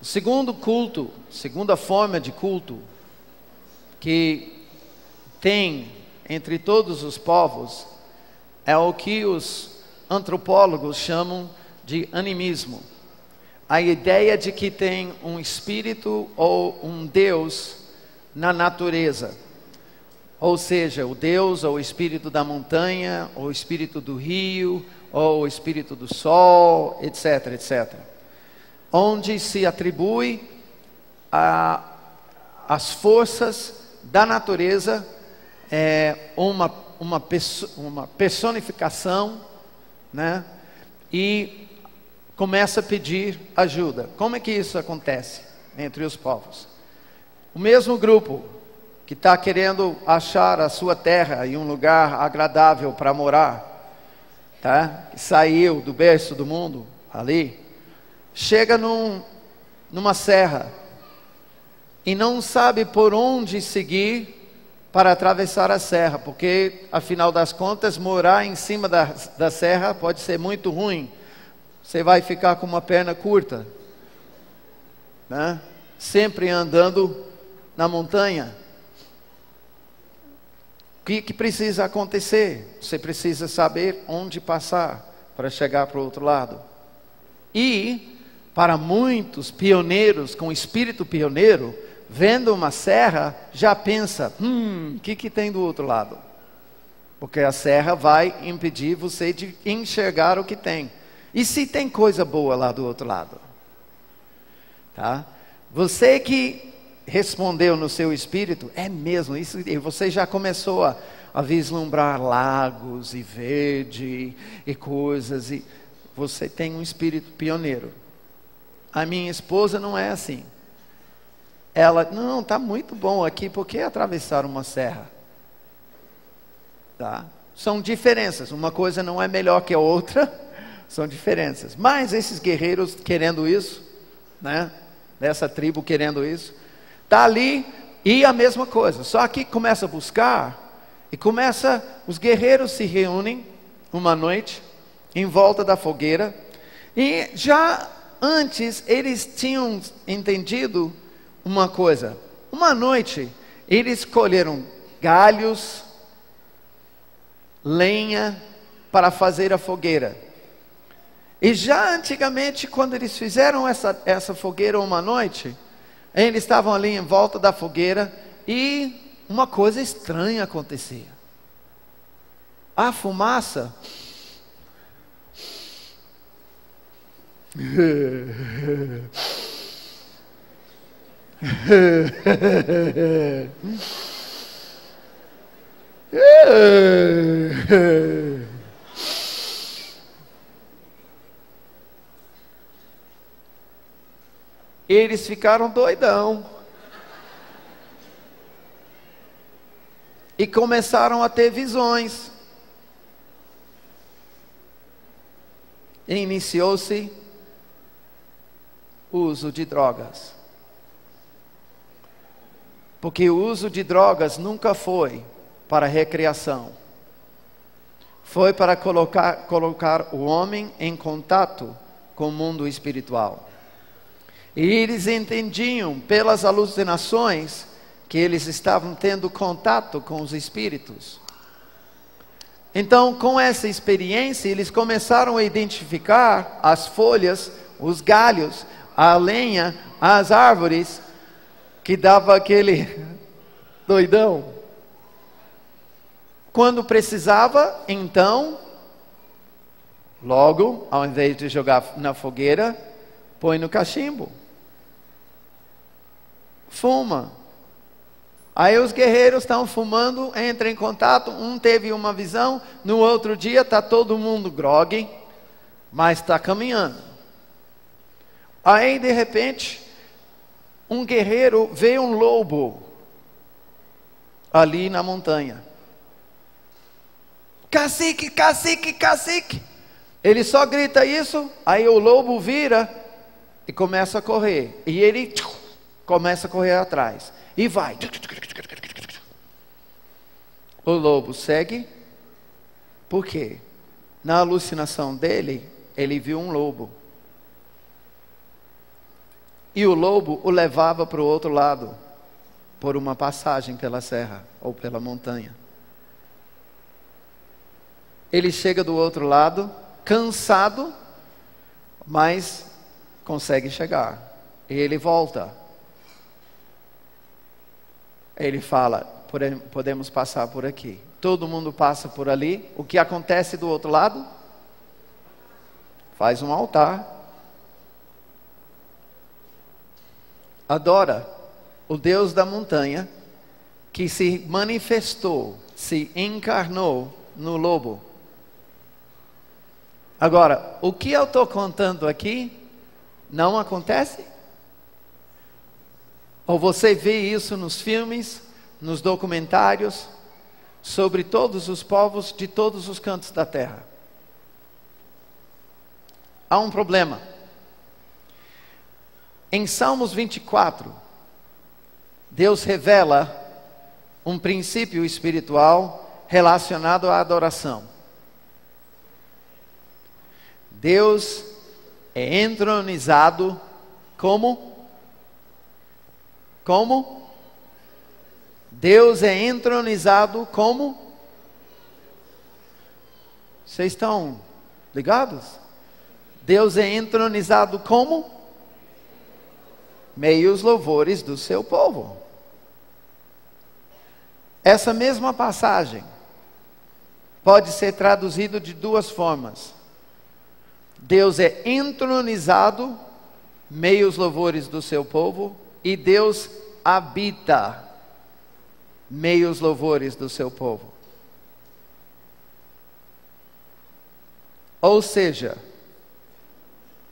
O segundo culto, segunda forma de culto que tem entre todos os povos é o que os antropólogos chamam de animismo. A ideia de que tem um espírito ou um Deus na natureza. Ou seja, o Deus ou o espírito da montanha, ou o espírito do rio, ou o espírito do sol, etc, etc. Onde se atribui as forças da natureza, uma personificação, né? E começa a pedir ajuda. Como é que isso acontece entre os povos? O mesmo grupo que está querendo achar a sua terra e um lugar agradável para morar, tá? Que saiu do berço do mundo ali, chega numa serra e não sabe por onde seguir para atravessar a serra, porque afinal das contas morar em cima da serra pode ser muito ruim. Você vai ficar com uma perna curta, né? Sempre andando na montanha. O que precisa acontecer? Você precisa saber onde passar para chegar para o outro lado. E para muitos pioneiros com espírito pioneiro, vendo uma serra, já pensa, o que tem do outro lado? Porque a serra vai impedir você de enxergar o que tem. E se tem coisa boa lá do outro lado? Tá? Você que respondeu no seu espírito, é mesmo, isso, e você já começou a vislumbrar lagos e verde e coisas, e você tem um espírito pioneiro. A minha esposa não é assim. Ela, não, está muito bom aqui, por que atravessar uma serra? Tá? São diferenças, uma coisa não é melhor que a outra, são diferenças. Mas esses guerreiros querendo isso, né? Dessa tribo querendo isso, está ali e a mesma coisa. Só que começa a buscar e os guerreiros se reúnem uma noite em volta da fogueira e já antes eles tinham entendido uma coisa. Uma noite eles colheram galhos, lenha para fazer a fogueira. E já antigamente, quando eles fizeram essa fogueira uma noite, eles estavam ali em volta da fogueira e uma coisa estranha acontecia. A fumaça eles ficaram doidão e começaram a ter visões. E iniciou-se o uso de drogas. Porque o uso de drogas nunca foi para recreação. Foi para colocar o homem em contato com o mundo espiritual. E eles entendiam pelas alucinações que eles estavam tendo contato com os espíritos. Então, com essa experiência, eles começaram a identificar as folhas, os galhos, a lenha, as árvores, que dava aquele doidão. Quando precisava, então, logo, ao invés de jogar na fogueira, põe no cachimbo. Fuma. Aí os guerreiros estão fumando, entram em contato, um teve uma visão, no outro dia está todo mundo grogue, mas está caminhando. Aí de repente, um guerreiro vê um lobo ali na montanha. Cacique, cacique, cacique. Ele só grita isso, aí o lobo vira e começa a correr. E ele começa a correr atrás. E vai. O lobo segue. Por quê? Na alucinação dele, ele viu um lobo. e o lobo o levava para o outro lado, por uma passagem pela serra ou pela montanha. Ele chega do outro lado, cansado, mas consegue chegar. E ele volta. Ele fala: podemos passar por aqui. Todo mundo passa por ali. O que acontece do outro lado? Faz um altar. Adora o Deus da montanha, que se manifestou, se encarnou no lobo. Agora, o que eu estou contando aqui não acontece? Ou você vê isso nos filmes, nos documentários, sobre todos os povos de todos os cantos da terra? Há um problema. Em Salmos 24, Deus revela um princípio espiritual relacionado à adoração. Deus é entronizado como? Como? Deus é entronizado como? Vocês estão ligados? Deus é entronizado como? Meio os louvores do seu povo. Essa mesma passagem pode ser traduzida de duas formas. Deus é entronizado, meio os louvores do seu povo, e Deus habita, meio os louvores do seu povo. Ou seja,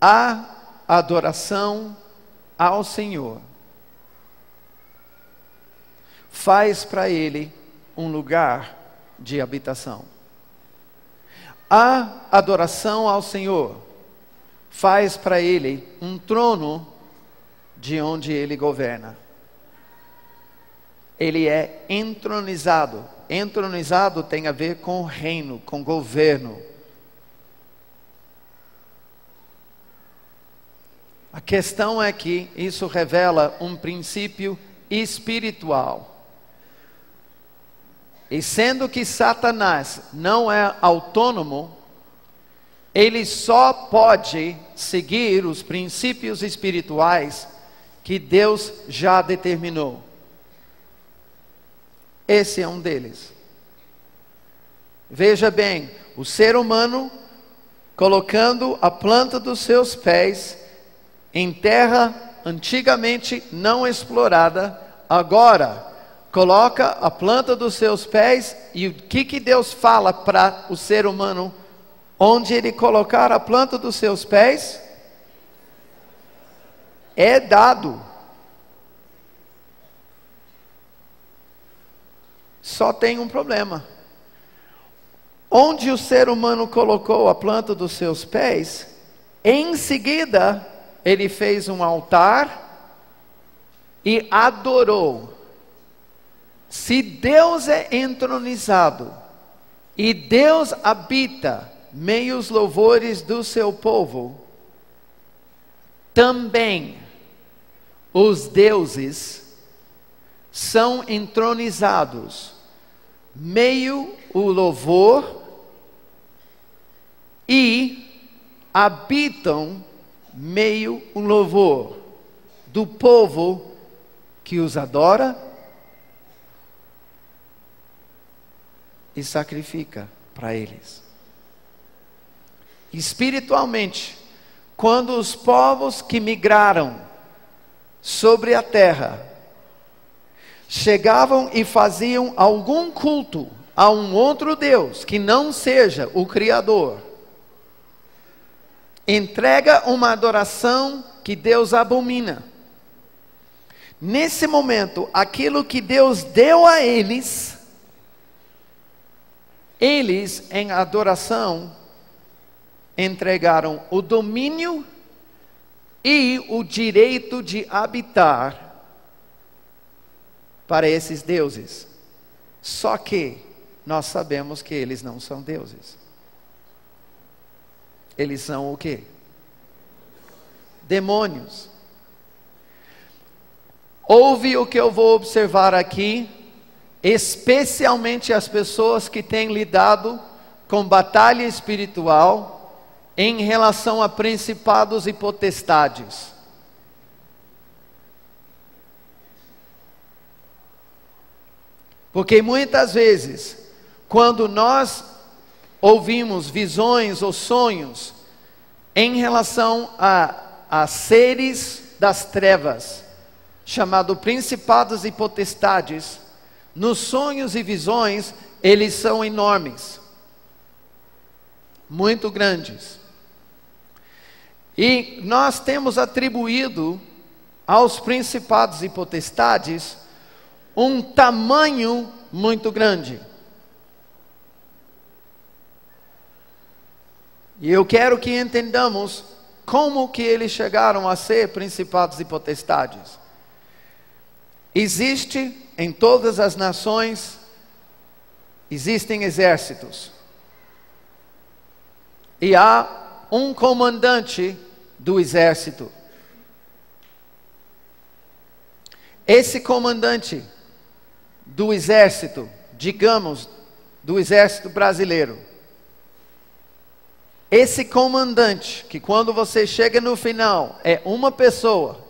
a adoração ao Senhor faz para Ele um lugar de habitação. A adoração ao Senhor faz para Ele um trono de onde Ele governa. Ele é entronizado. Entronizado tem a ver com reino, com governo. A questão é que isso revela um princípio espiritual. E sendo que Satanás não é autônomo, ele só pode seguir os princípios espirituais que Deus já determinou. Esse é um deles. Veja bem, o ser humano colocando a planta dos seus pés em terra antigamente não explorada, agora coloca a planta dos seus pés, e o que Deus fala para o ser humano, onde ele colocar a planta dos seus pés? É dado. Só tem um problema. Onde o ser humano colocou a planta dos seus pés, em seguida, ele fez um altar e adorou. Se Deus é entronizado e Deus habita meio os louvores do seu povo, também os deuses são entronizados meio o louvor e habitam meio o louvor do povo que os adora e sacrifica para eles. Espiritualmente, quando os povos que migraram sobre a terra chegavam e faziam algum culto a um outro Deus que não seja o Criador, entrega uma adoração que Deus abomina. Nesse momento, aquilo que Deus deu a eles em adoração entregaram o domínio e o direito de habitar para esses deuses. Só que nós sabemos que eles não são deuses. Eles são o quê? Demônios. Ouve o que eu vou observar aqui, especialmente as pessoas que têm lidado com batalha espiritual em relação a principados e potestades. Porque muitas vezes, quando nós ouvimos visões ou sonhos em relação a seres das trevas, chamado principados e potestades, nos sonhos e visões, eles são enormes, muito grandes. E nós temos atribuído aos principados e potestades um tamanho muito grande. E eu quero que entendamos como que eles chegaram a ser principados e potestades. Existe em todas as nações, existem exércitos. E há um comandante do exército. Esse comandante do exército, digamos, do exército brasileiro. Esse comandante, que quando você chega no final, é uma pessoa,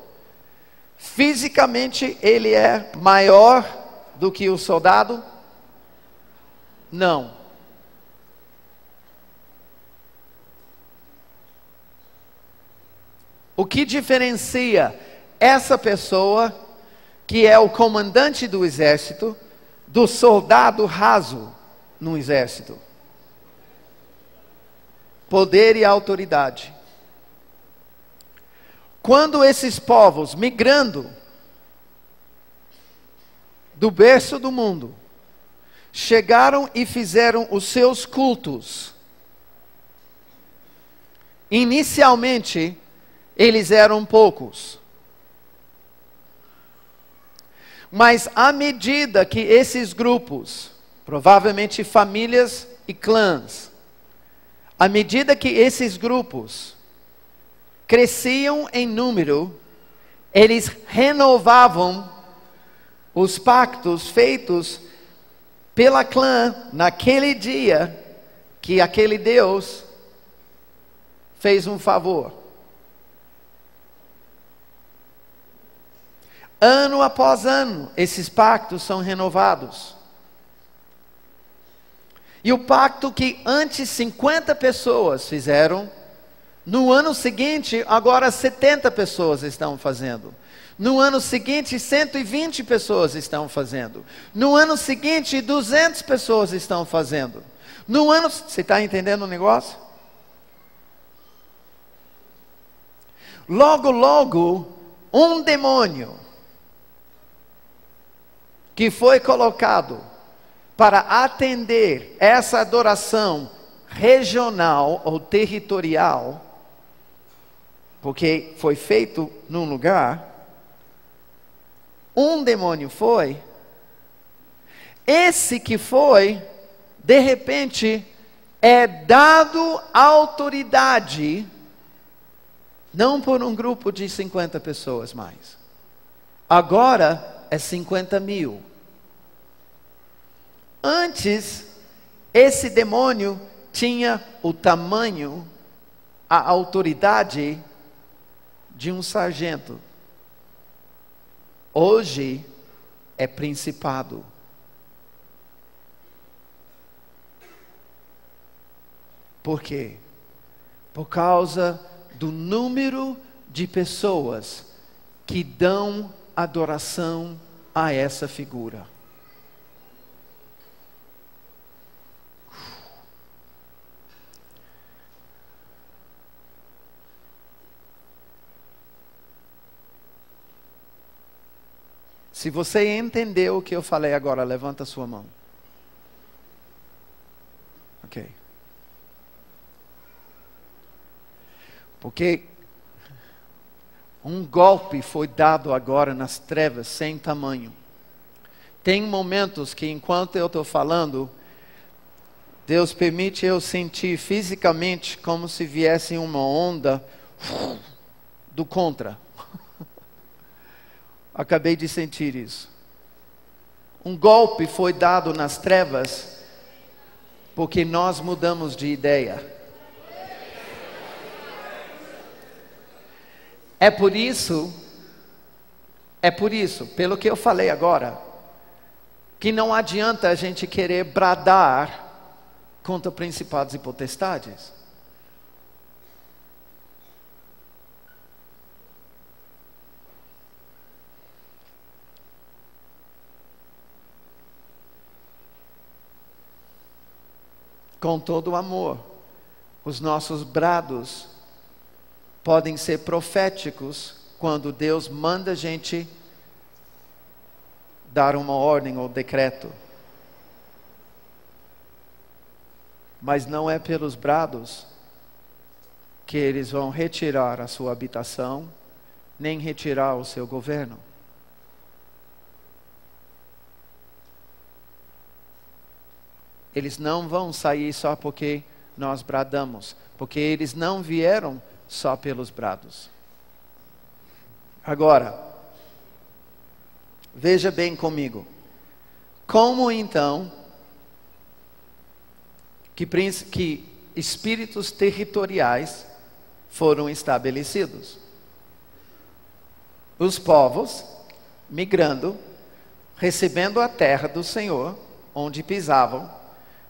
fisicamente ele é maior do que o soldado? Não. O que diferencia essa pessoa, que é o comandante do exército, do soldado raso no exército? Poder e autoridade. Quando esses povos, migrando do berço do mundo, chegaram e fizeram os seus cultos, inicialmente, eles eram poucos. Mas à medida que esses grupos, provavelmente famílias e clãs, à medida que esses grupos cresciam em número, eles renovavam os pactos feitos pela clã naquele dia que aquele Deus fez um favor. Ano após ano, esses pactos são renovados. E o pacto que antes 50 pessoas fizeram, no ano seguinte, agora 70 pessoas estão fazendo. No ano seguinte, 120 pessoas estão fazendo. No ano seguinte, 200 pessoas estão fazendo. No ano... Você está entendendo o negócio? Logo, logo, um demônio que foi colocado para atender essa adoração regional ou territorial, porque foi feito num lugar, um demônio foi, esse que foi, de repente, é dado autoridade, não por um grupo de 50 pessoas mais, agora é 50 mil. Antes, esse demônio tinha o tamanho, a autoridade de um sargento. Hoje é principado. Por quê? Por causa do número de pessoas que dão adoração a essa figura. Se você entendeu o que eu falei agora, levanta a sua mão. Ok. Porque um golpe foi dado agora nas trevas sem tamanho. Tem momentos que enquanto eu estou falando, Deus permite eu sentir fisicamente como se viesse uma onda do contra. Acabei de sentir isso. Um golpe foi dado nas trevas porque nós mudamos de ideia. É por isso, pelo que eu falei agora, que não adianta a gente querer bradar contra principados e potestades. Com todo o amor, os nossos brados podem ser proféticos quando Deus manda a gente dar uma ordem ou decreto. Mas não é pelos brados que eles vão retirar a sua habitação, nem retirar o seu governo. Eles não vão sair só porque nós bradamos, porque eles não vieram só pelos brados. Agora, veja bem comigo. Como então que espíritos territoriais foram estabelecidos? Os povos migrando, recebendo a terra do Senhor, onde pisavam,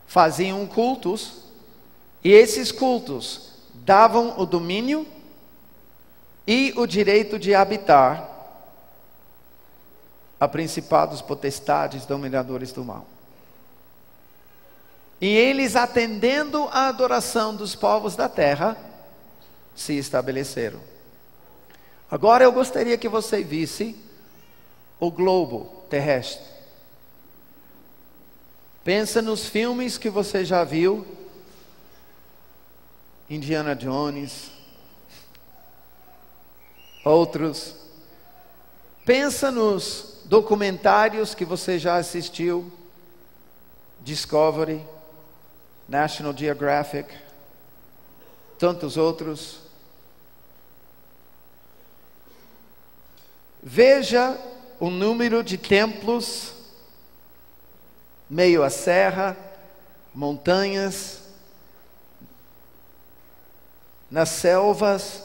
faziam cultos, e esses cultos davam o domínio e o direito de habitar a principados, potestades, dominadores do mal. E eles, atendendo à adoração dos povos da terra, se estabeleceram. Agora eu gostaria que você visse o globo terrestre. Pensa nos filmes que você já viu, Indiana Jones, outros. Pensa nos documentários que você já assistiu, Discovery, National Geographic, tantos outros. Veja o número de templos, meio à serra, montanhas, nas selvas.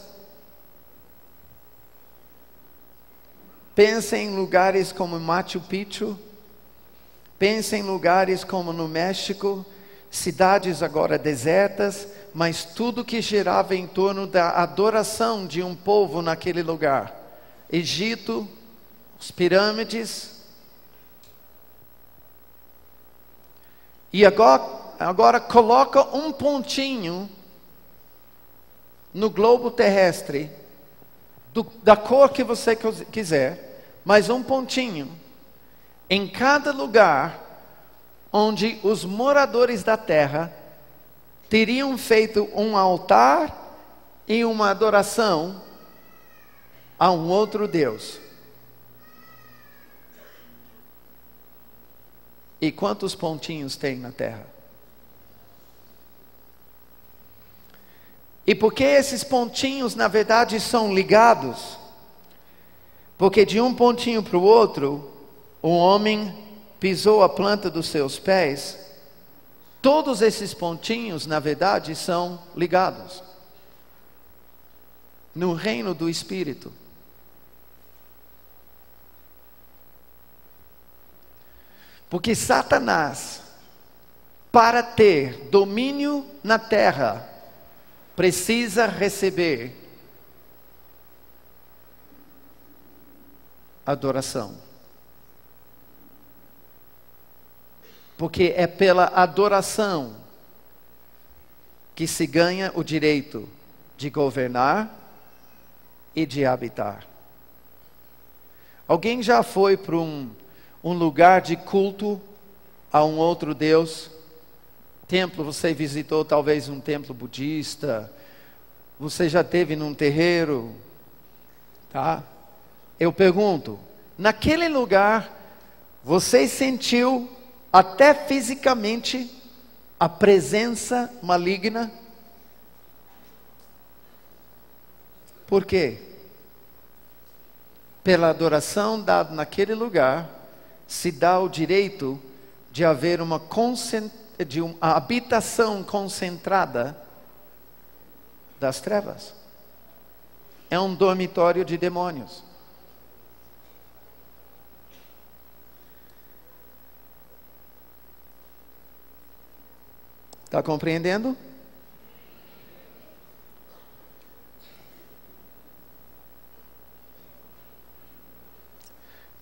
Pense em lugares como Machu Picchu, pense em lugares como no México, cidades agora desertas, mas tudo que girava em torno da adoração de um povo naquele lugar. Egito, as pirâmides. E agora coloca um pontinho no globo terrestre, da cor que você quiser, mas um pontinho em cada lugar onde os moradores da terra teriam feito um altar e uma adoração a um outro Deus. E quantos pontinhos tem na terra? E por que esses pontinhos, na verdade, são ligados? Porque de um pontinho para o outro, o homem pisou a planta dos seus pés. Todos esses pontinhos, na verdade, são ligados no reino do Espírito. Porque Satanás, para ter domínio na terra, precisa receber adoração. Porque é pela adoração que se ganha o direito de governar e de habitar. Alguém já foi para um lugar de culto a um outro Deus? Templo, você visitou talvez um templo budista, você já esteve num terreiro, tá? Eu pergunto, naquele lugar, você sentiu até fisicamente a presença maligna? Por quê? pela adoração dada naquele lugar, se dá o direito de haver uma habitação concentrada das trevas. É um dormitório de demônios. Está compreendendo?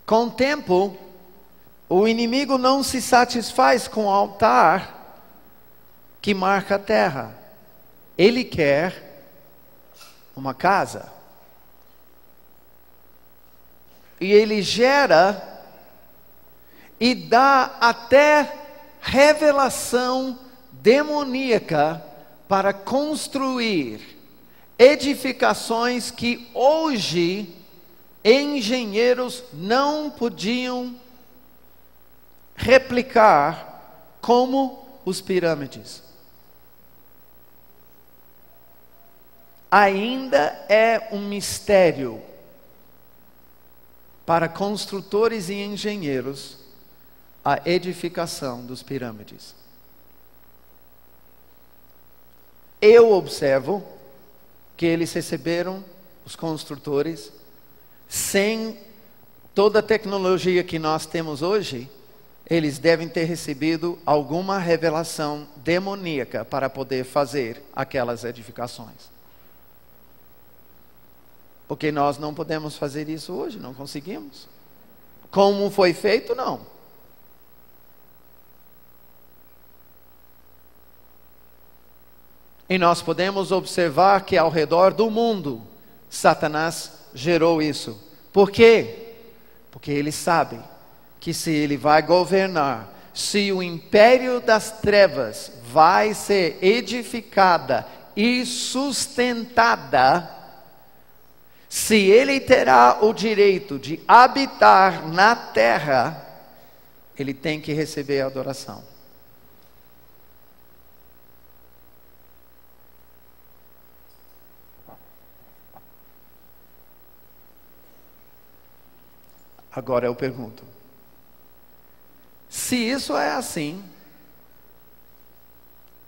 Com o tempo, o inimigo não se satisfaz com o altar que marca a terra. Ele quer uma casa. E ele gera e dá até revelação demoníaca para construir edificações que hoje engenheiros não podiam replicar, como os pirâmides. Ainda é um mistério para construtores e engenheiros a edificação dos pirâmides. Eu observo que eles receberam, os construtores, sem toda a tecnologia que nós temos hoje, eles devem ter recebido alguma revelação demoníaca para poder fazer aquelas edificações. Porque nós não podemos fazer isso hoje, não conseguimos. Como foi feito, não. E nós podemos observar que ao redor do mundo, Satanás gerou isso. Por quê? Porque ele sabe que se ele vai governar, se o império das trevas vai ser edificada e sustentada, se ele terá o direito de habitar na terra, ele tem que receber a adoração. Agora eu pergunto, se isso é assim,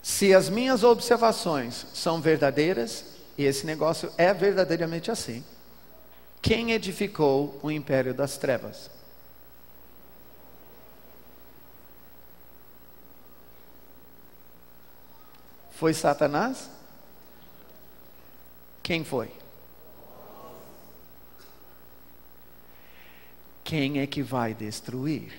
se as minhas observações são verdadeiras, e esse negócio é verdadeiramente assim, quem edificou o império das trevas? Foi Satanás? Quem foi? Quem é que vai destruir?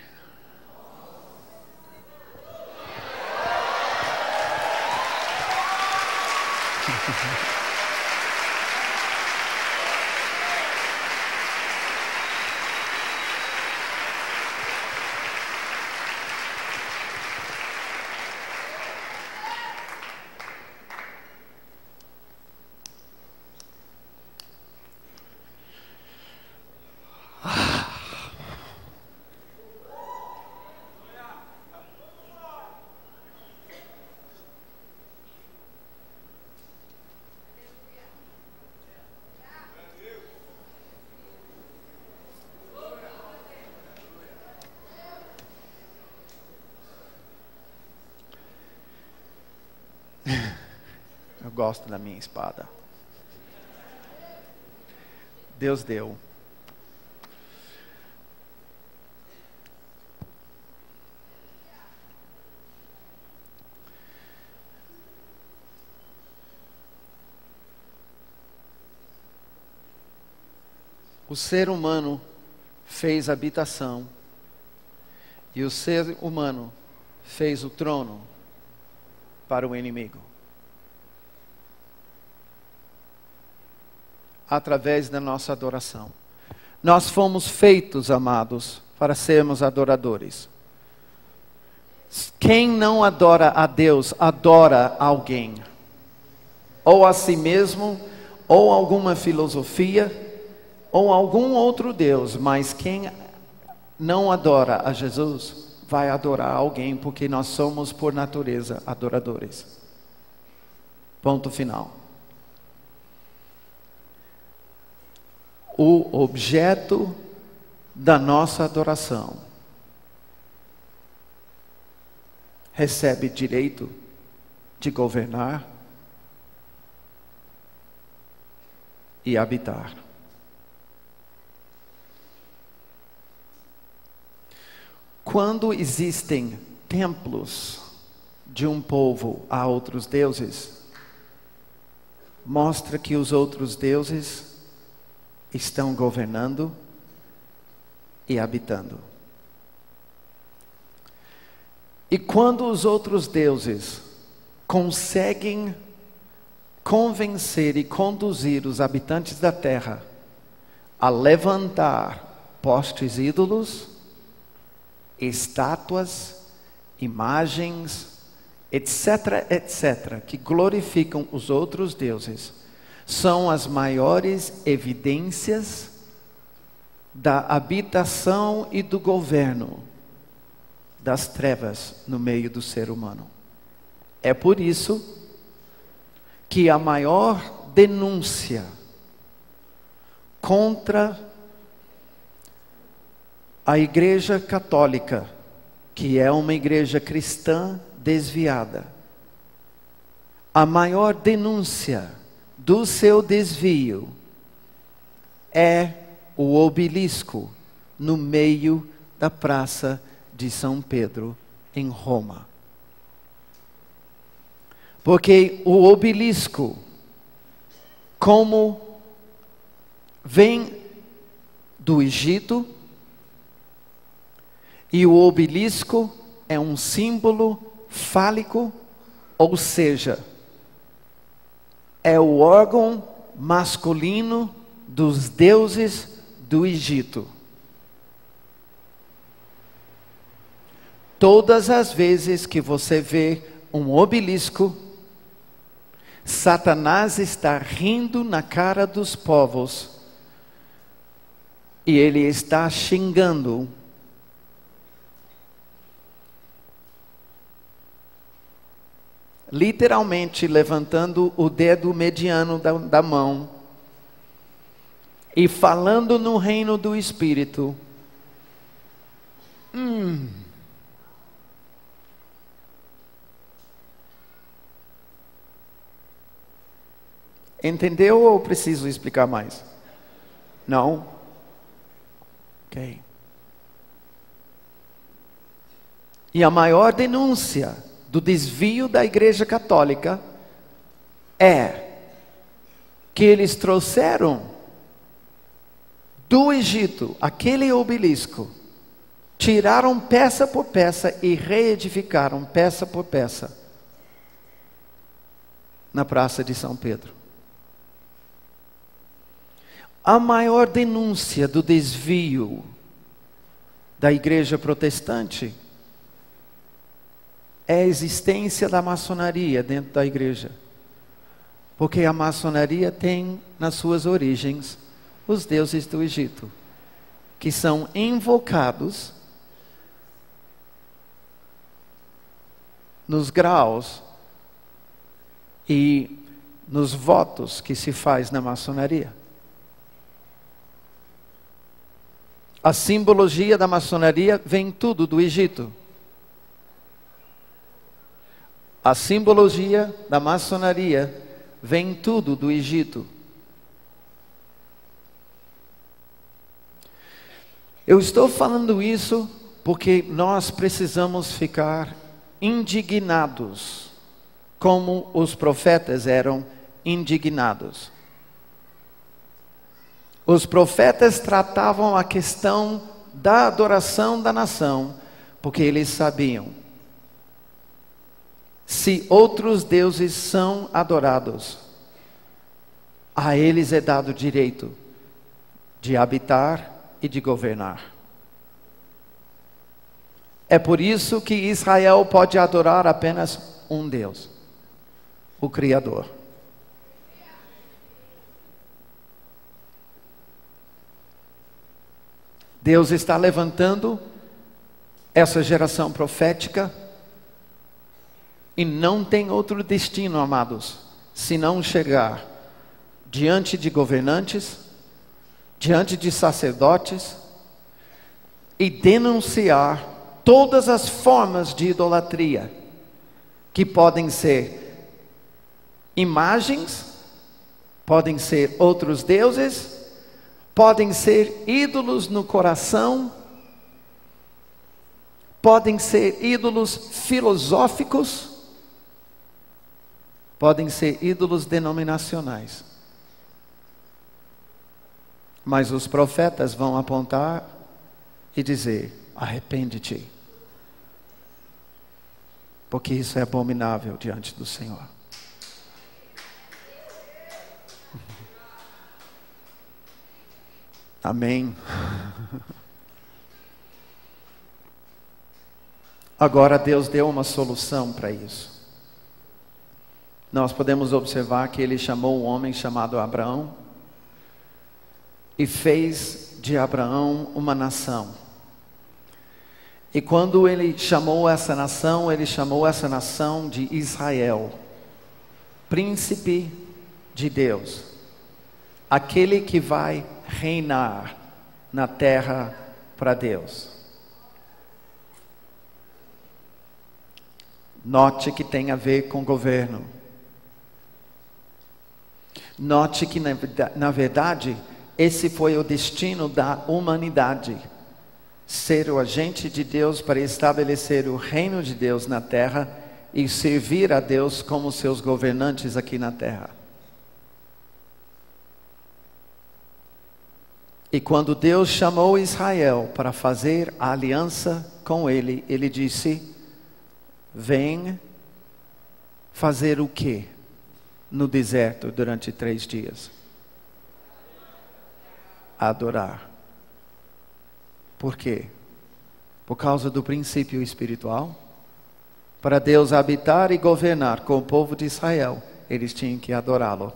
Eu gosto da minha espada. Deus deu. O ser humano fez habitação e o ser humano fez o trono para o inimigo. Através da nossa adoração. Nós fomos feitos, amados, para sermos adoradores. Quem não adora a Deus, adora alguém. Ou a si mesmo, ou alguma filosofia, ou algum outro Deus. Mas quem não adora a Jesus, vai adorar alguém, porque nós somos, por natureza, adoradores. Ponto final. o objeto da nossa adoração recebe direito de governar e habitar. Quando existem templos de um povo a outros deuses, mostra que os outros deuses estão governando e habitando. E quando os outros deuses conseguem convencer e conduzir os habitantes da terra a levantar postes ídolos, estátuas, imagens, etc., etc., que glorificam os outros deuses, são as maiores evidências da habitação e do governo das trevas no meio do ser humano. É por isso que a maior denúncia contra a Igreja Católica, que é uma igreja cristã desviada, a maior denúncia do seu desvio é o obelisco no meio da praça de São Pedro, em Roma. Porque o obelisco, como vem do Egito, e o obelisco é um símbolo fálico, ou seja, é o órgão masculino dos deuses do Egito. Todas as vezes que você vê um obelisco, Satanás está rindo na cara dos povos e ele está xingando literalmente levantando o dedo mediano da mão e falando no reino do Espírito. Entendeu ou preciso explicar mais? Não? Ok. E a maior denúncia do desvio da Igreja Católica é que eles trouxeram do Egito aquele obelisco, tiraram peça por peça e reedificaram peça por peça na Praça de São Pedro. A maior denúncia do desvio da Igreja Protestante é a existência da maçonaria dentro da igreja. Porque a maçonaria tem nas suas origens os deuses do Egito, que são invocados nos graus e nos votos que se faz na maçonaria. A simbologia da maçonaria vem tudo do Egito. A simbologia da maçonaria vem tudo do Egito. Eu estou falando isso porque nós precisamos ficar indignados, como os profetas eram indignados. Os profetas tratavam a questão da adoração da nação, porque eles sabiam: se outros deuses são adorados, a eles é dado o direito de habitar e de governar. É por isso que Israel pode adorar apenas um Deus, o Criador. Deus está levantando essa geração profética e não tem outro destino, amados, senão chegar diante de governantes diante de sacerdotes e denunciar todas as formas de idolatria, que podem ser imagens, podem ser outros deuses, podem ser ídolos no coração, podem ser ídolos filosóficos, podem ser ídolos denominacionais. Mas os profetas vão apontar e dizer: arrepende-te, porque isso é abominável diante do Senhor. Amém. Agora Deus deu uma solução para isso. Nós podemos observar que Ele chamou um homem chamado Abraão e fez de Abraão uma nação. E quando Ele chamou essa nação, Ele chamou essa nação de Israel, príncipe de Deus, aquele que vai reinar na terra para Deus. Note que tem a ver com governo. Note que na verdade esse foi o destino da humanidade: ser o agente de Deus para estabelecer o reino de Deus na terra e servir a Deus como seus governantes aqui na terra. E quando Deus chamou Israel para fazer a aliança com Ele, Ele disse: vem fazer o quê no deserto durante 3 dias? Adorar. Por quê? Por causa do princípio espiritual. Para Deus habitar e governar com o povo de Israel, eles tinham que adorá-lo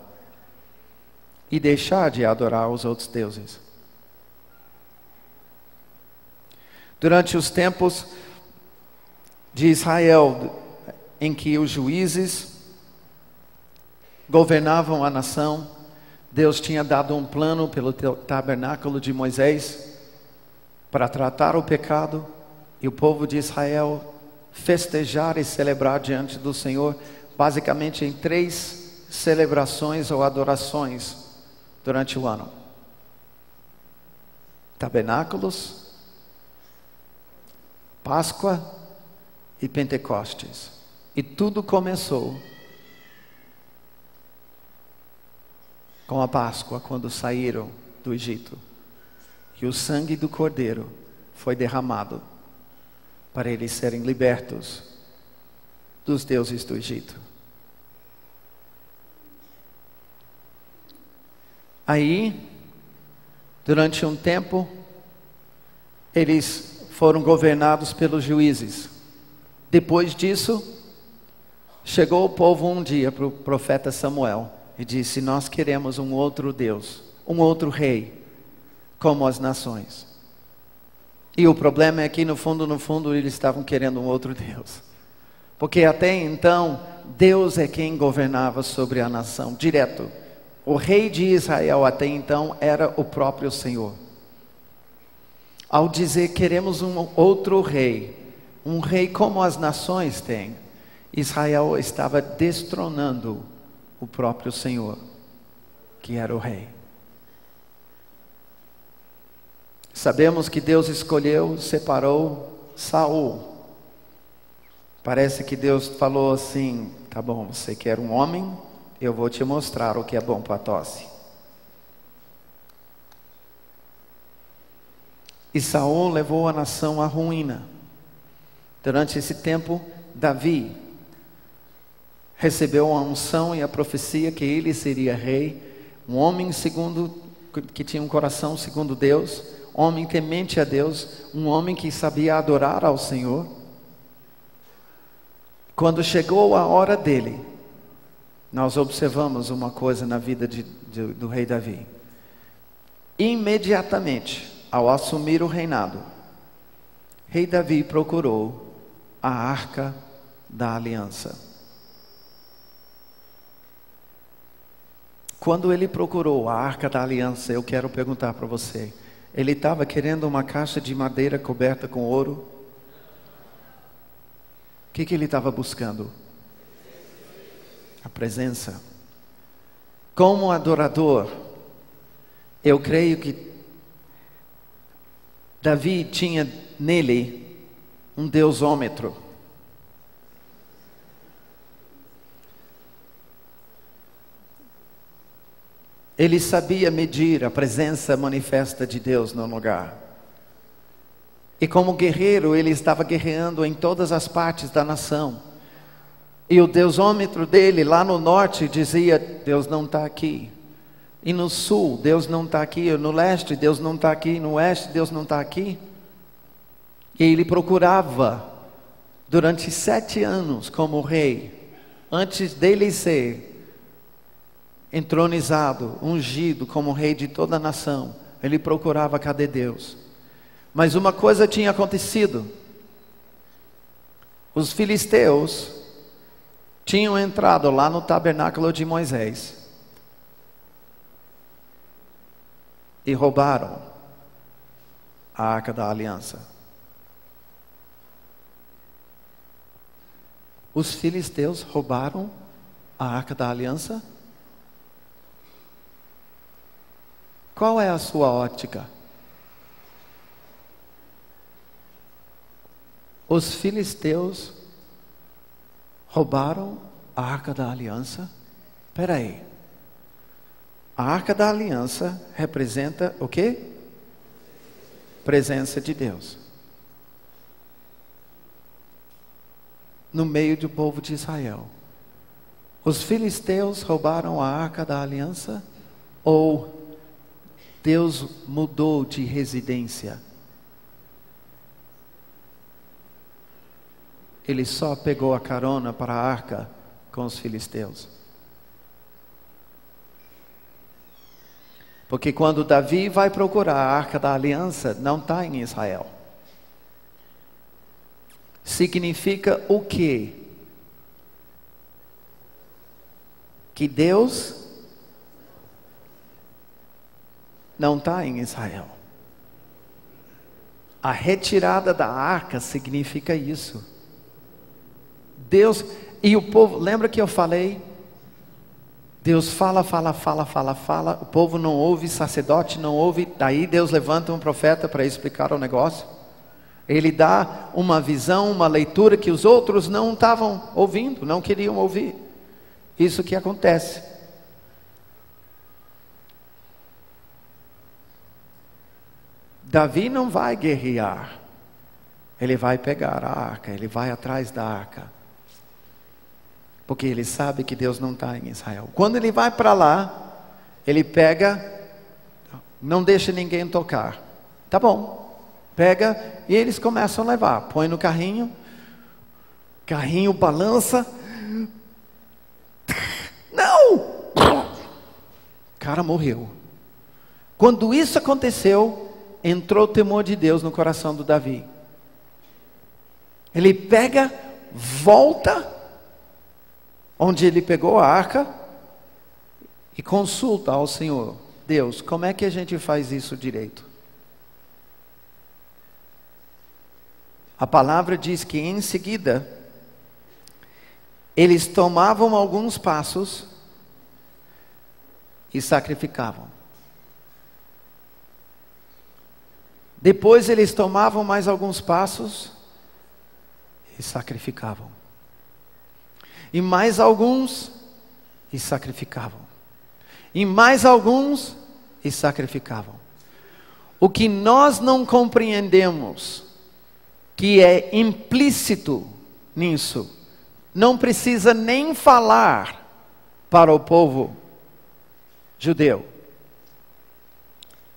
e deixar de adorar os outros deuses. Durante os tempos de Israel, em que os juízes governavam a nação, Deus tinha dado um plano pelo tabernáculo de Moisés para tratar o pecado e o povo de Israel festejar e celebrar diante do Senhor, basicamente em 3 celebrações ou adorações durante o ano: tabernáculos, Páscoa e Pentecostes. E tudo começou com a Páscoa, quando saíram do Egito. E o sangue do Cordeiro foi derramado para eles serem libertos dos deuses do Egito. Aí, durante um tempo, eles foram governados pelos juízes. Depois disso, chegou o povo um dia para o profeta Samuel e disse: nós queremos um outro Deus, um outro rei, como as nações. E o problema é que no fundo eles estavam querendo um outro Deus, porque até então Deus é quem governava sobre a nação, direto. O rei de Israel até então era o próprio Senhor. Ao dizer queremos um outro rei, um rei como as nações têm, Israel estava destronando o próprio Senhor, que era o rei. Sabemos que Deus escolheu, separou Saul. Parece que Deus falou assim: tá bom, você quer um homem? Eu vou te mostrar o que é bom para a tosse. E Saul levou a nação à ruína. Durante esse tempo, Davi recebeu a unção e a profecia que ele seria rei, um homem que tinha um coração segundo Deus, homem temente a Deus, um homem que sabia adorar ao Senhor. Quando chegou a hora dele, nós observamos uma coisa na vida do rei Davi. Imediatamente, ao assumir o reinado, rei Davi procurou a arca da aliança. Quando ele procurou a Arca da Aliança, eu quero perguntar para você, ele estava querendo uma caixa de madeira coberta com ouro? O que ele estava buscando? A presença. Como adorador, eu creio que Davi tinha nele um deusômetro. Ele sabia medir a presença manifesta de Deus no lugar. E como guerreiro, ele estava guerreando em todas as partes da nação. E o deusômetro dele lá no norte dizia, Deus não está aqui. E no sul, Deus não está aqui. No leste, Deus não está aqui. No oeste, Deus não está aqui. E ele procurava, durante 7 anos como rei, antes dele ser entronizado, ungido como rei de toda a nação, ele procurava, cadê Deus? Mas uma coisa tinha acontecido. Os filisteus tinham entrado lá no tabernáculo de Moisés e roubaram a Arca da Aliança. Os filisteus roubaram a Arca da Aliança? Qual é a sua ótica? Os filisteus roubaram a Arca da Aliança? Espera aí. A Arca da Aliança representa o quê? Presença de Deus. No meio do povo de Israel. Os filisteus roubaram a Arca da Aliança? Ou Deus mudou de residência? Ele só pegou a carona para a arca com os filisteus. Porque quando Davi vai procurar a Arca da Aliança, não está em Israel. Significa o quê? Que Deus não está em Israel. A retirada da arca significa isso. Deus, e o povo, lembra que eu falei? Deus fala, o povo não ouve, sacerdote não ouve, daí Deus levanta um profeta para explicar o negócio. Ele dá uma visão, uma leitura que os outros não estavam ouvindo, não queriam ouvir. Isso que acontece. Davi não vai guerrear, ele vai pegar a arca, ele vai atrás da arca, porque ele sabe que Deus não está em Israel. Quando ele vai para lá, ele pega, não deixa ninguém tocar, tá bom, pega e eles começam a levar, põe no carrinho, carrinho balança, não, o cara morreu. Quando isso aconteceu, entrou o temor de Deus no coração do Davi. Ele pega, volta onde ele pegou a arca e consulta ao Senhor. Deus, como é que a gente faz isso direito? A palavra diz que em seguida eles tomavam alguns passos e sacrificavam. Depois eles tomavam mais alguns passos e sacrificavam. E mais alguns e sacrificavam. E mais alguns e sacrificavam. O que nós não compreendemos, que é implícito nisso, não precisa nem falar para o povo judeu.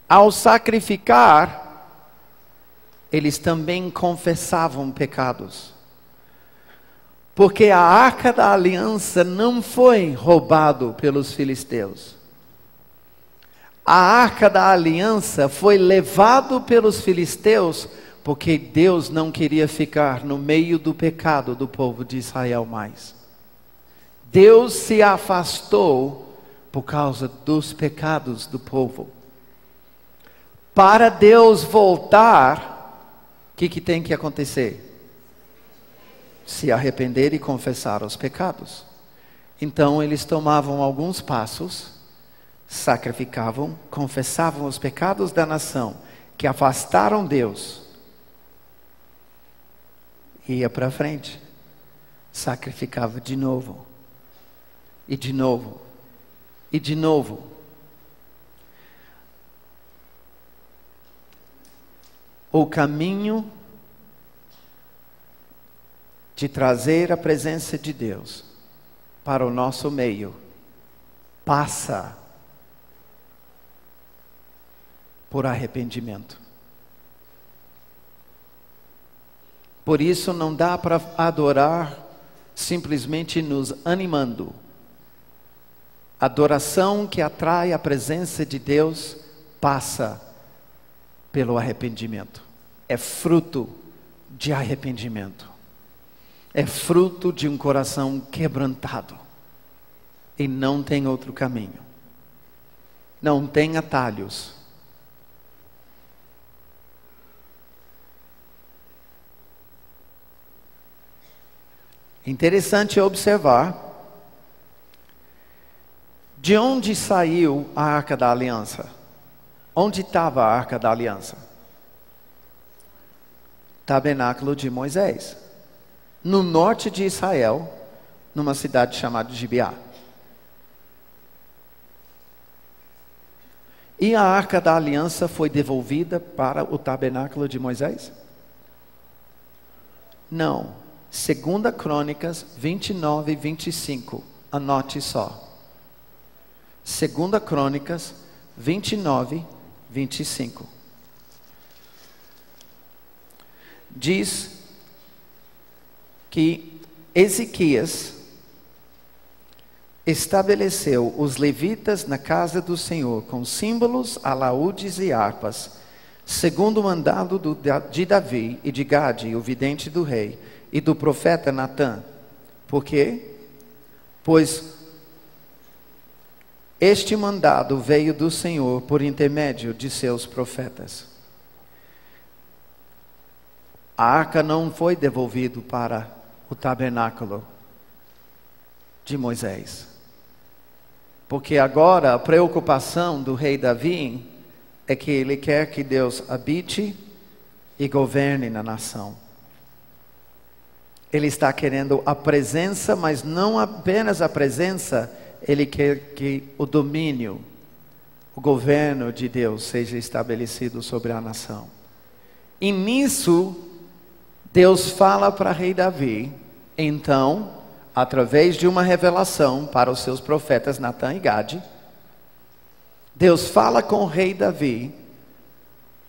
Ao sacrificar, eles também confessavam pecados. Porque a Arca da Aliança não foi roubado pelos filisteus. A Arca da Aliança foi levado pelos filisteus porque Deus não queria ficar no meio do pecado do povo de Israel mais. Deus se afastou por causa dos pecados do povo. Para Deus voltar, o que tem que acontecer? Se arrepender e confessar os pecados. Então eles tomavam alguns passos, sacrificavam, confessavam os pecados da nação, que afastaram Deus. Ia para frente, sacrificava de novo, e de novo, e de novo. O caminho de trazer a presença de Deus para o nosso meio passa por arrependimento. Por isso não dá para adorar simplesmente nos animando. Adoração que atrai a presença de Deus passa pelo arrependimento. É fruto de arrependimento. É fruto de um coração quebrantado. E não tem outro caminho. Não tem atalhos. Interessante observar de onde saiu a Arca da Aliança. Onde estava a Arca da Aliança? Tabernáculo de Moisés. No norte de Israel, numa cidade chamada Gibeá. E a Arca da Aliança foi devolvida para o tabernáculo de Moisés? Não. 2 Crônicas 29 e 25. Anote só. 2 Crônicas 29, 25. Diz que Ezequias estabeleceu os levitas na casa do Senhor com símbolos, alaúdes e harpas, segundo o mandado de Davi e de Gade, o vidente do rei, e do profeta Natã. Por quê? Pois este mandado veio do Senhor por intermédio de seus profetas. A arca não foi devolvida para o tabernáculo de Moisés. Porque agora a preocupação do rei Davi é que ele quer que Deus habite e governe na nação. Ele está querendo a presença, mas não apenas a presença, ele quer que o domínio, o governo de Deus seja estabelecido sobre a nação. E nisso, Deus fala para rei Davi, então, através de uma revelação para os seus profetas Natã e Gade, Deus fala com o rei Davi,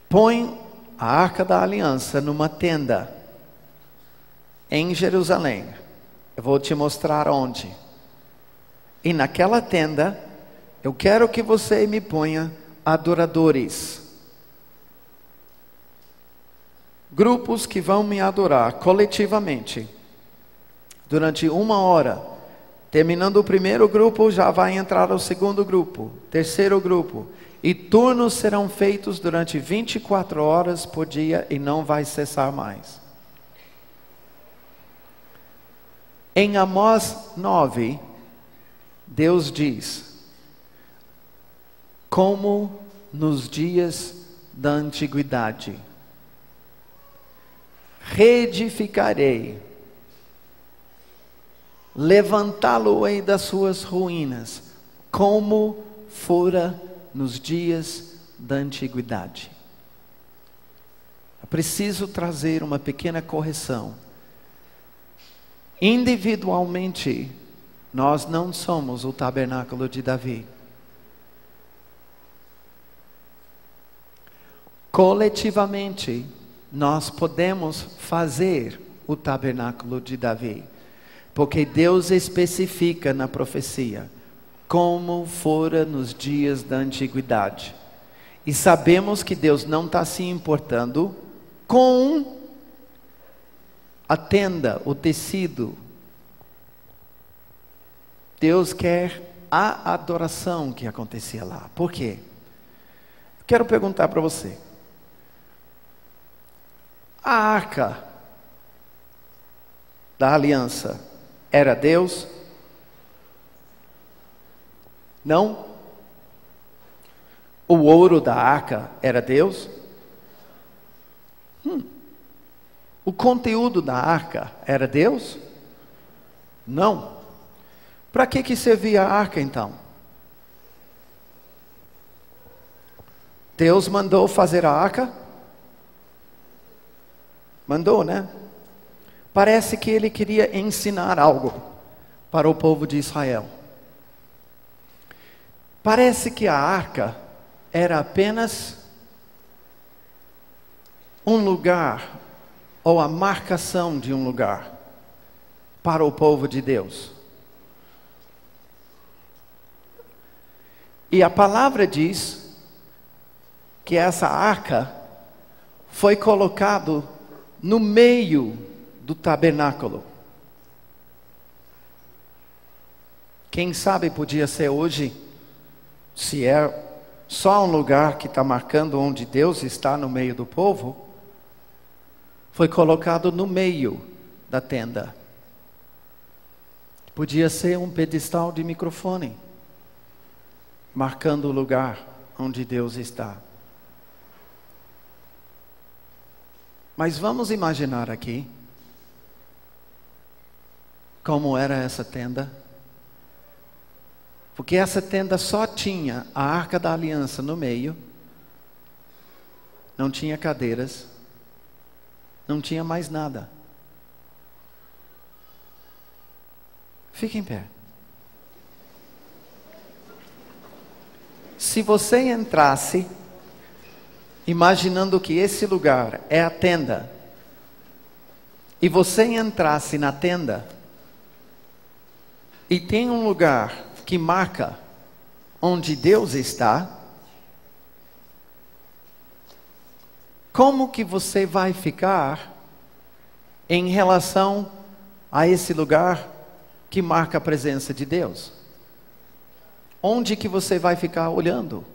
põe a Arca da Aliança numa tenda em Jerusalém. Eu vou te mostrar onde. E naquela tenda, eu quero que você me ponha adoradores. Grupos que vão me adorar coletivamente. Durante 1 hora. Terminando o primeiro grupo, já vai entrar o segundo grupo. Terceiro grupo. E turnos serão feitos durante 24 horas por dia e não vai cessar mais. Em Amós 9, Deus diz: como nos dias da antiguidade, reedificarei, levantá-lo-ei das suas ruínas, como fora nos dias da antiguidade. É preciso trazer uma pequena correção. Individualmente, nós não somos o tabernáculo de Davi. Coletivamente, nós podemos fazer o tabernáculo de Davi. Porque Deus especifica na profecia como fora nos dias da antiguidade. E sabemos que Deus não está se importando com a tenda, o tecido. Deus quer a adoração que acontecia lá. Por quê? Quero perguntar para você. A arca da aliança era Deus? Não? O ouro da arca era Deus? O conteúdo da arca era Deus? Não. Para que servia a arca então? Deus mandou fazer a arca? Mandou, né? Parece que ele queria ensinar algo para o povo de Israel. Parece que a arca era apenas um lugar, ou a marcação de um lugar, para o povo de Deus. E a palavra diz que essa arca foi colocado no meio do tabernáculo. Quem sabe podia ser hoje, se é só um lugar que está marcando onde Deus está no meio do povo, foi colocado no meio da tenda. Podia ser um pedestal de microfone, marcando o lugar onde Deus está. Mas vamos imaginar aqui como era essa tenda. Porque essa tenda só tinha a arca da aliança no meio, não tinha cadeiras, não tinha mais nada. Fique em pé. Se você entrasse, imaginando que esse lugar é a tenda, e você entrasse na tenda, e tem um lugar que marca onde Deus está, como que você vai ficar em relação a esse lugar que marca a presença de Deus? Onde que você vai ficar olhando?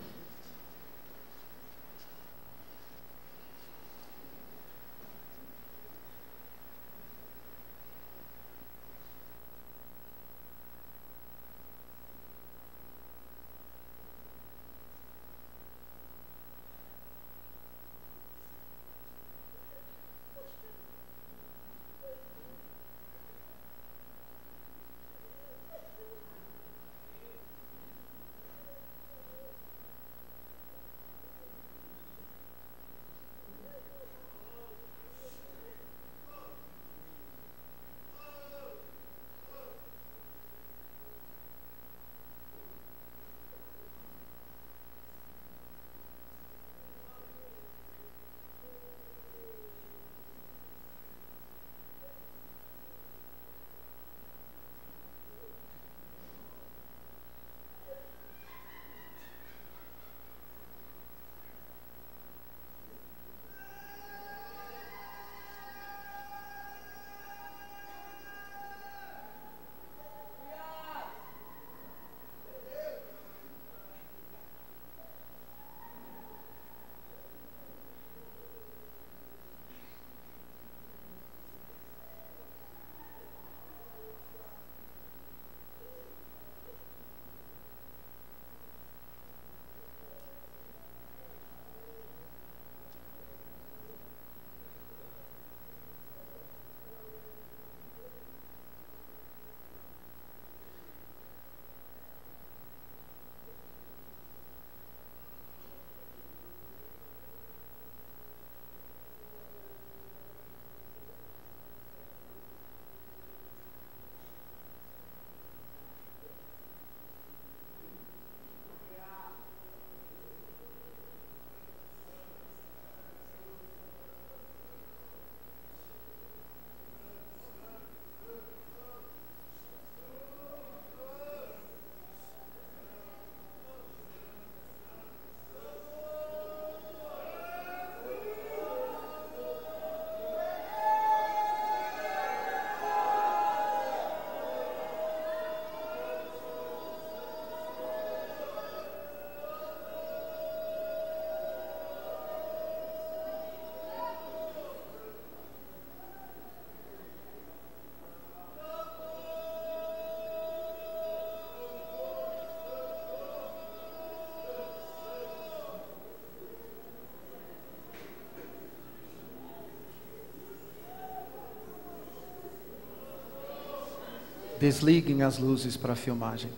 Desliguem as luzes para a filmagem.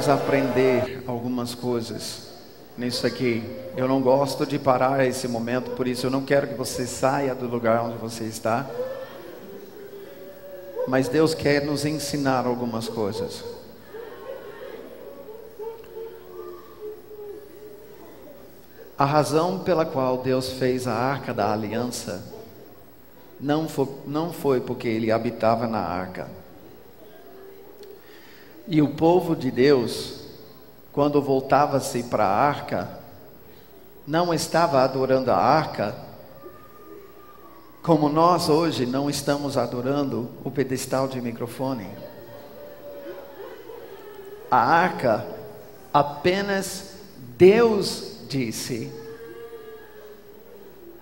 Vamos aprender algumas coisas nisso aqui. Eu não gosto de parar esse momento, por isso eu não quero que você saia do lugar onde você está. Mas Deus quer nos ensinar algumas coisas. A razão pela qual Deus fez a Arca da Aliança não foi porque Ele habitava na Arca. E o povo de Deus, quando voltava-se para a Arca, não estava adorando a Arca como nós hoje não estamos adorando o pedestal de microfone. A Arca, apenas Deus disse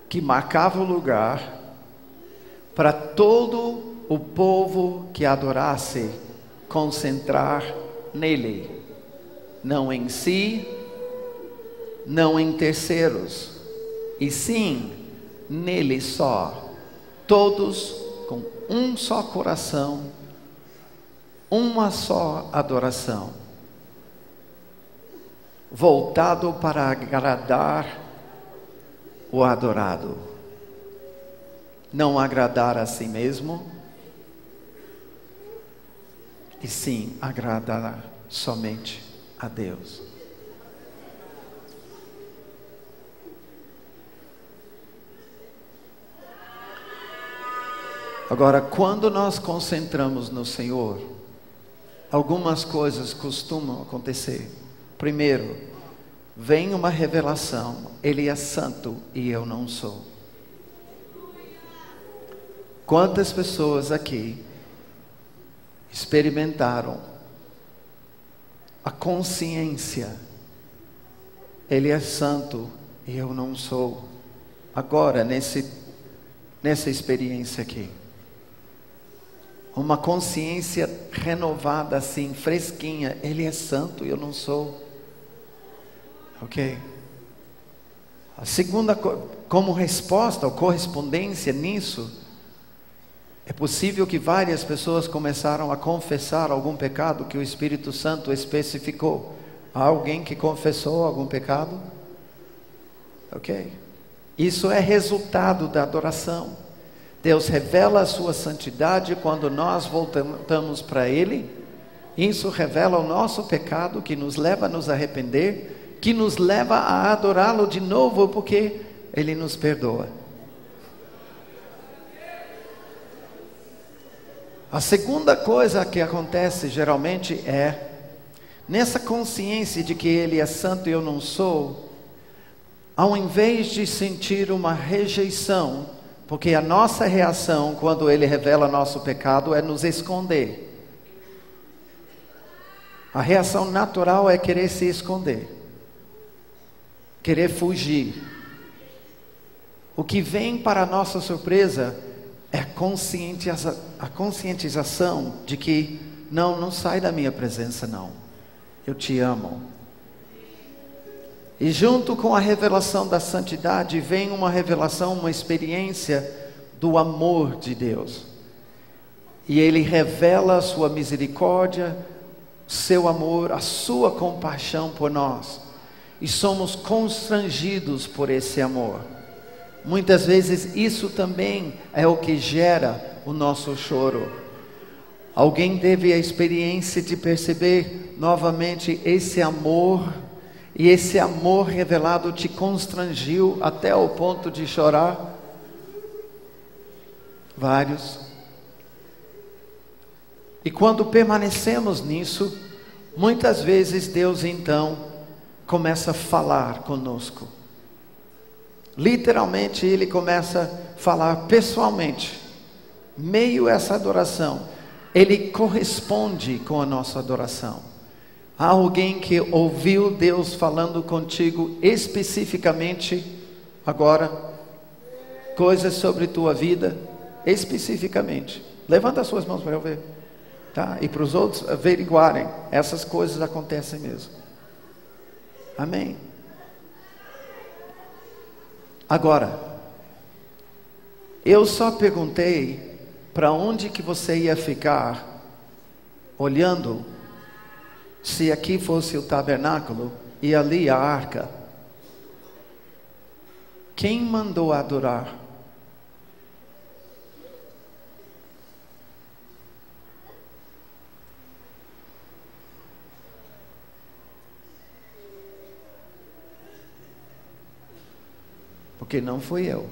que marcava o lugar para todo o povo que adorasse concentrar nele, não em si, não em terceiros, e sim nele só, todos com um só coração, uma só adoração, voltado para agradar o adorado. Não agradar a si mesmo, e sim agradar somente a Deus. Agora, quando nós concentramos no Senhor, algumas coisas costumam acontecer. Primeiro, vem uma revelação: Ele é santo e eu não sou. Quantas pessoas aqui experimentaram a consciência: Ele é santo e eu não sou? Agora, nessa experiência aqui, uma consciência renovada assim, fresquinha: Ele é santo e eu não sou. Ok? A segunda, como resposta ou correspondência nisso, é possível que várias pessoas começaram a confessar algum pecado que o Espírito Santo especificou. Há alguém que confessou algum pecado? Ok? Isso é resultado da adoração. Deus revela a sua santidade quando nós voltamos para Ele. Isso revela o nosso pecado, que nos leva a nos arrepender, que nos leva a adorá-lo de novo, porque Ele nos perdoa. A segunda coisa que acontece geralmente é, nessa consciência de que Ele é santo e eu não sou, ao invés de sentir uma rejeição, porque a nossa reação quando Ele revela nosso pecado é nos esconder. A reação natural é querer se esconder, querer fugir. O que vem para a nossa surpresa é a conscientização de que não sai da minha presença não. Eu te amo. E junto com a revelação da santidade vem uma revelação, uma experiência do amor de Deus. E Ele revela a sua misericórdia, seu amor, a sua compaixão por nós. E somos constrangidos por esse amor. Muitas vezes isso também é o que gera o nosso choro. Alguém teve a experiência de perceber novamente esse amor, e esse amor revelado te constrangiu até o ponto de chorar? Vários. E quando permanecemos nisso, muitas vezes Deus então começa a falar conosco. Literalmente Ele começa a falar pessoalmente. Meio essa adoração, Ele corresponde com a nossa adoração. Há alguém que ouviu Deus falando contigo especificamente agora, coisas sobre tua vida, especificamente. Levanta as suas mãos para eu ver, tá? E para os outros averiguarem, essas coisas acontecem mesmo. Amém. Agora, eu só perguntei para onde que você ia ficar olhando se aqui fosse o tabernáculo e ali a arca. Quem mandou adorar? Porque não fui eu.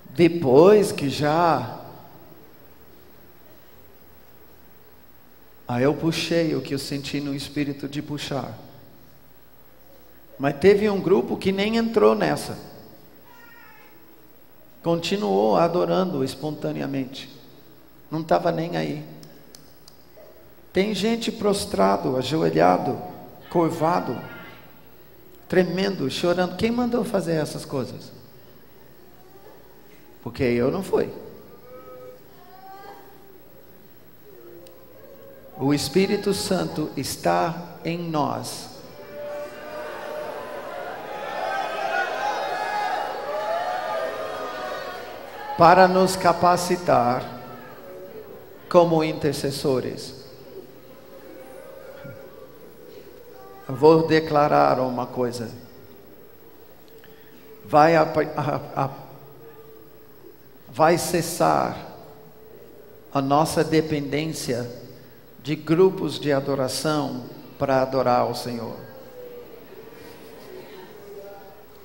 Depois que aí eu puxei o que eu senti no espírito de puxar. Mas teve um grupo que nem entrou nessa. Continuou adorando espontaneamente. Não estava nem aí. Tem gente prostrado, ajoelhado, curvado, tremendo, chorando. Quem mandou fazer essas coisas? Porque eu não fui. O Espírito Santo está em nós. Para nos capacitar como intercessores. Eu vou declarar uma coisa. vai cessar a nossa dependência de grupos de adoração para adorar ao Senhor.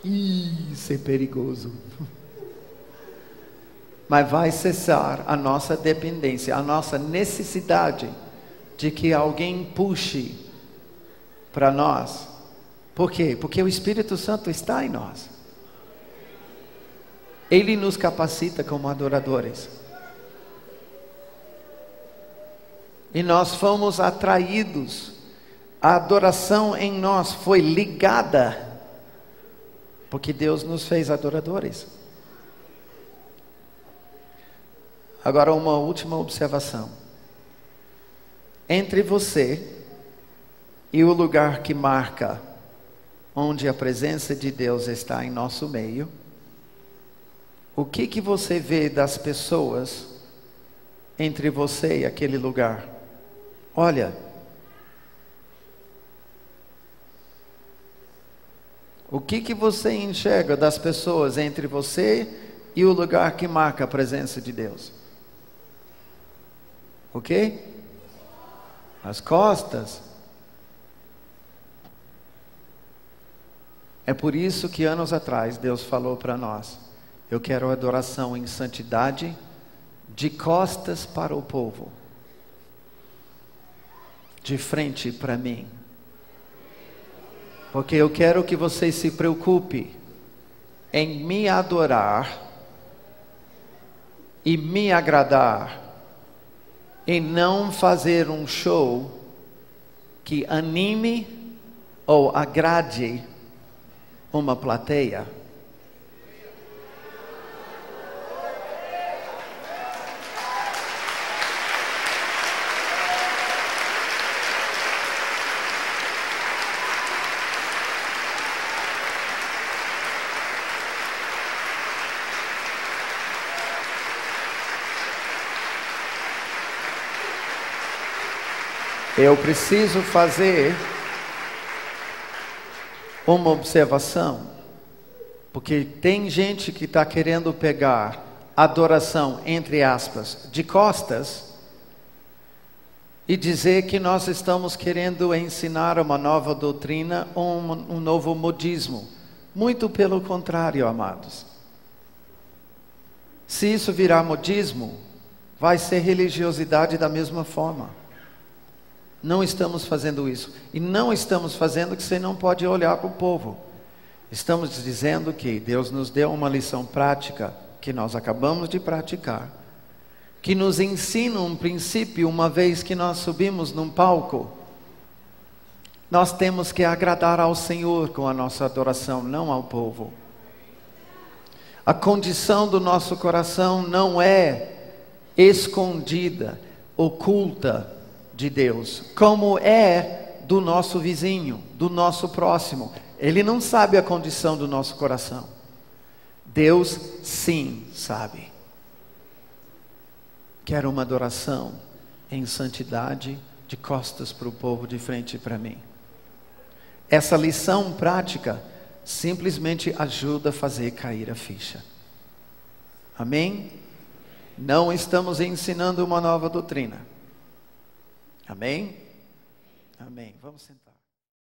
Isso é perigoso. Mas vai cessar a nossa dependência, a nossa necessidade de que alguém puxe para nós. Por quê? Porque o Espírito Santo está em nós. Ele nos capacita como adoradores. E nós fomos atraídos. A adoração em nós foi ligada, porque Deus nos fez adoradores. Agora uma última observação. Entre você e o lugar que marca onde a presença de Deus está em nosso meio, o que você vê das pessoas entre você e aquele lugar? Olha, o que você enxerga das pessoas entre você e o lugar que marca a presença de Deus? O quê? As costas. É por isso que anos atrás Deus falou para nós: eu quero adoração em santidade, de costas para o povo, de frente para mim. Porque eu quero que você se preocupe em me adorar e me agradar, e não fazer um show que anime ou agrade uma plateia. Eu preciso fazer uma observação, porque tem gente que está querendo pegar adoração, entre aspas, de costas, e dizer que nós estamos querendo ensinar uma nova doutrina ou um novo modismo. Muito pelo contrário, amados. Se isso virar modismo, vai ser religiosidade da mesma forma. Não estamos fazendo isso. E não estamos fazendo que você não pode olhar para o povo. Estamos dizendo que Deus nos deu uma lição prática, que nós acabamos de praticar, que nos ensina um princípio. Uma vez que nós subimos num palco, nós temos que agradar ao Senhor com a nossa adoração, não ao povo. A condição do nosso coração não é escondida, oculta de Deus, como é do nosso vizinho, do nosso próximo. Ele não sabe a condição do nosso coração. Deus sim sabe. Quero uma adoração em santidade, de costas para o povo, de frente para mim. Essa lição prática simplesmente ajuda a fazer cair a ficha. Amém? Não estamos ensinando uma nova doutrina. Amém? Amém. Vamos sentar.